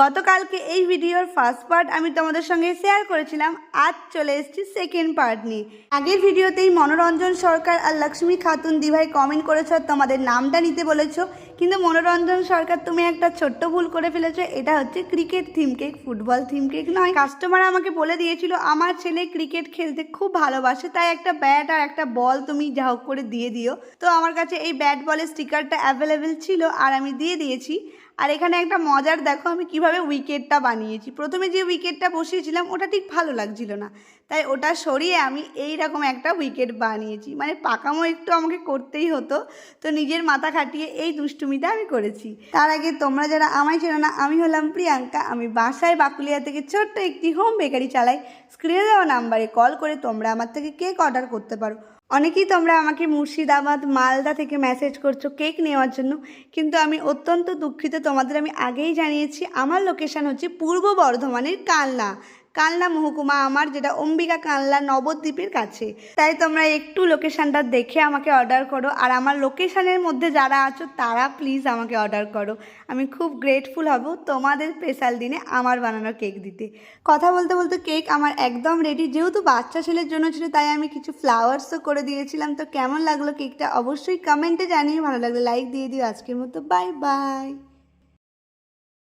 গতকালকে এই ভিডিওর ফার্স্ট পার্ট আমি তোমাদের সঙ্গে শেয়ার করেছিলাম। আজ চলে এসেছি সেকেন্ড পার্ট নিয়ে। আগের ভিডিওতেই মনোরঞ্জন সরকার আর লক্ষ্মী খাতুন দিভাই কমেন্ট করেছো, তোমাদের নামটা নিতে বলেছো, কিন্তু মনোরঞ্জন সরকার তুমি একটা ছোট্ট ভুল করে ফেলেছো। এটা হচ্ছে cricket theme cake, football theme cake নয়। কাস্টমার আমাকে বলে দিয়েছিল আমার ছেলে ক্রিকেট খেলতে খুব ভালোবাসে, তাই একটা ব্যাট আর একটা বল তুমি যা হোক করে দিয়ে দিও। তো আমার কাছে এই ব্যাট বলের স্টিকারটা অ্যাভেলেবেল ছিল আর আমি দিয়ে দিয়েছি। আর এখানে একটা মজার দেখো আমি কিভাবে উইকেটটা বানিয়েছি। প্রথমে যে উইকেটটা বসিয়েছিলাম ওটা ঠিক ভালো লাগছিল না, তাই ওটা সরিয়ে আমি এই রকম একটা উইকেট বানিয়েছি। মানে পাকামো একটু আমাকে করতেই হতো, তো নিজের মাথা খাটিয়ে এই দুষ্টুমিটা আমি করেছি। তার আগে তোমরা যারা আমায় চেনো না, আমি হলাম প্রিয়াঙ্কা। আমি বাসায় বাকুলিয়া থেকে ছোট্ট একটি হোম বেকারি চালাই। স্ক্রিনে দেওয়া নাম্বারে কল করে তোমরা আমার থেকে কেক অর্ডার করতে পারো। অনেকেই তোমরা আমাকে মুর্শিদাবাদ, মালদা থেকে মেসেজ করছো কেক নেওয়ার জন্য, কিন্তু আমি অত্যন্ত দুঃখিত। তোমাদের আমি আগেই জানিয়েছি আমার লোকেশান হচ্ছে পূর্ব বর্ধমানের কালনা মহকুমা আমার, যেটা অম্বিকা কালনা নবদ্বীপের কাছে। তাই তোমরা একটু লোকেশানটা দেখে আমাকে অর্ডার করো। আর আমার লোকেশানের মধ্যে যারা আছো তারা প্লিজ আমাকে অর্ডার করো। আমি খুব গ্রেটফুল হব তোমাদের স্পেশাল দিনে আমার বানানো কেক দিতে। কথা বলতে বলতে কেক আমার একদম রেডি। যেহেতু বাচ্চা ছেলের জন্য ছিল তাই আমি কিছু ফ্লাওয়ার্সও করে দিয়েছিলাম। তো কেমন লাগলো কেকটা অবশ্যই কমেন্টে জানিয়ে, ভালো লাগলে লাইক দিয়ে দিও। আজকের মতো বাই বাই।